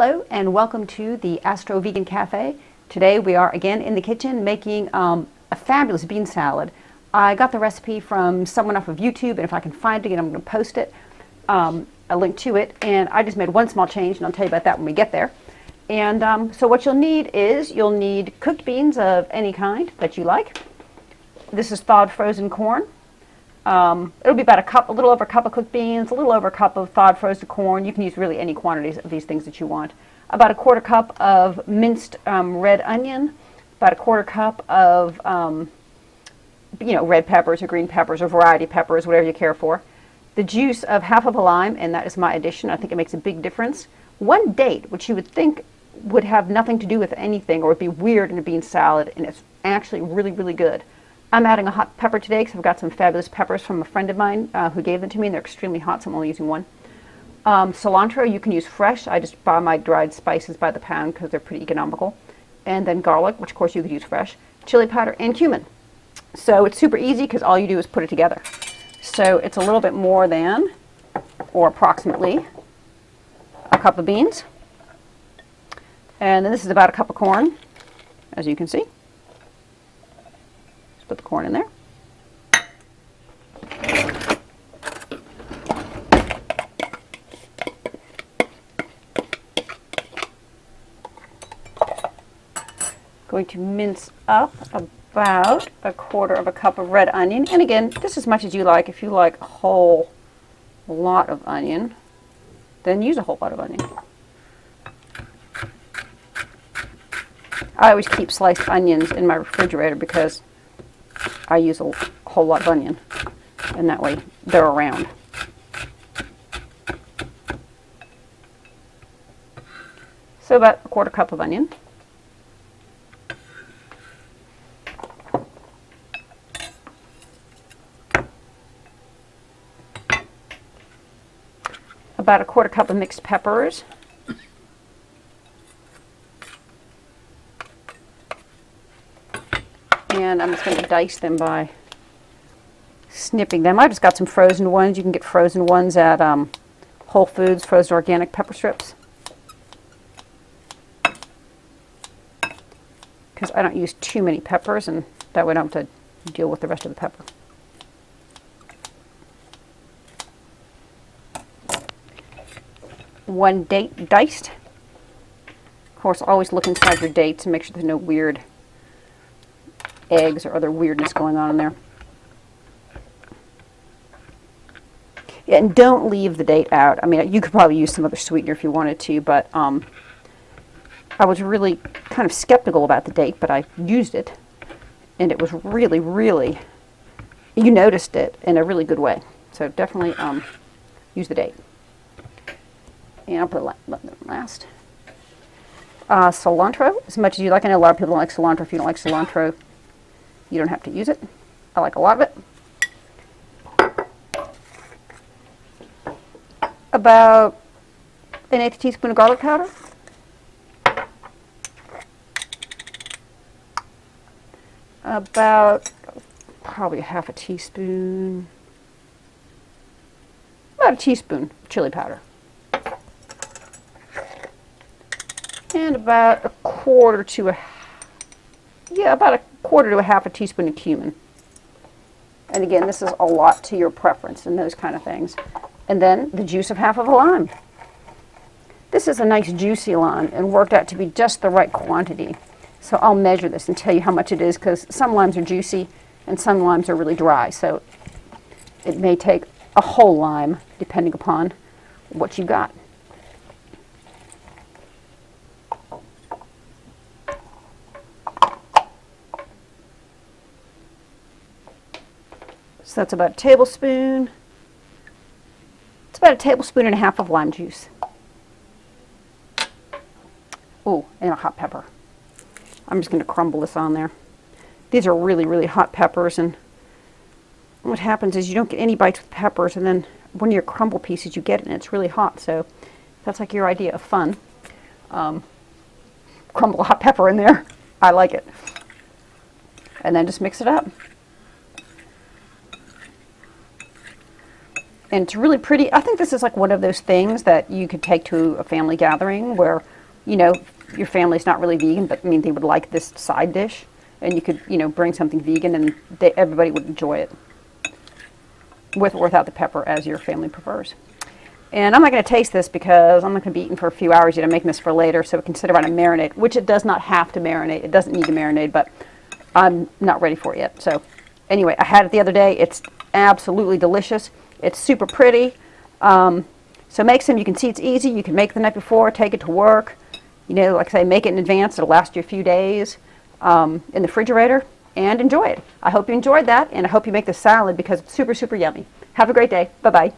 Hello and welcome to the Astro Vegan Cafe. Today we are again in the kitchen making a fabulous bean salad. I got the recipe from someone off of YouTube, and if I can find it, I'm going to post it, a link to it. And I just made one small change, and I'll tell you about that when we get there. And so what you'll need is you'll need cooked beans of any kind that you like. This is thawed frozen corn. It'll be about a little over a cup of cooked beans, a little over a cup of thawed frozen corn. You can use really any quantities of these things that you want. About a quarter cup of minced red onion, about a quarter cup of red peppers or green peppers or variety peppers, whatever you care for. The juice of half of a lime, and that is my addition. I think it makes a big difference. One date, which you would think would have nothing to do with anything or would be weird in a bean salad, and it's actually really, really good. I'm adding a hot pepper today because I've got some fabulous peppers from a friend of mine who gave them to me, and they're extremely hot, so I'm only using one. Cilantro, you can use fresh. I just buy my dried spices by the pound because they're pretty economical. And then garlic, which of course you could use fresh. Chili powder and cumin. So it's super easy because all you do is put it together. So it's a little bit more than, or approximately, a cup of beans. And then this is about a cup of corn, as you can see. Put the corn in there. Going to mince up about a quarter of a cup of red onion. And again, just as much as you like. If you like a whole lot of onion, then use a whole lot of onion. I always keep sliced onions in my refrigerator because I use a whole lot of onion, and that way they're around. So about a quarter cup of onion. About a quarter cup of mixed peppers. And I'm just going to dice them by snipping them. I just got some frozen ones. You can get frozen ones at Whole Foods, frozen organic pepper strips. Because I don't use too many peppers, and that way I don't have to deal with the rest of the pepper. One date diced. Of course, always look inside your dates and make sure there's no weird eggs or other weirdness going on in there. Yeah, and don't leave the date out. I mean, you could probably use some other sweetener if you wanted to, but I was really kind of skeptical about the date, but I used it, and it was really, really, you noticed it in a really good way. So definitely use the date. And I'll put it last. Cilantro, as much as you like. I know a lot of people don't like cilantro. If you don't like cilantro, you don't have to use it. I like a lot of it. About an 1/8 teaspoon of garlic powder. About probably half a teaspoon. About a teaspoon of chili powder. And about a quarter to a half a teaspoon of cumin. And again, this is a lot to your preference and those kind of things. And then the juice of half of a lime. This is a nice juicy lime and worked out to be just the right quantity. So I'll measure this and tell you how much it is, because some limes are juicy and some limes are really dry. So it may take a whole lime depending upon what you got. So that's about a tablespoon. It's about a tablespoon and a half of lime juice. Oh, and a hot pepper. I'm just going to crumble this on there. These are really, really hot peppers, and what happens is you don't get any bites with peppers, and then one of your crumble pieces you get it and it's really hot. So that's like your idea of fun. Crumble a hot pepper in there. I like it. And then just mix it up. And it's really pretty. I think this is like one of those things that you could take to a family gathering where, you know, your family's not really vegan, but I mean, they would like this side dish. And you could, you know, bring something vegan and everybody would enjoy it. With or without the pepper, as your family prefers. And I'm not going to taste this because I'm not going to be eating for a few hours yet. I'm making this for later, so consider about a marinade, which it does not have to marinate. It doesn't need to marinate, but I'm not ready for it yet. So anyway, I had it the other day. It's absolutely delicious. It's super pretty. So make some. You can see it's easy. You can make it the night before, take it to work. You know, like I say, make it in advance. It'll last you a few days in the refrigerator, and enjoy it. I hope you enjoyed that, and I hope you make this salad because it's super, super yummy. Have a great day. Bye-bye.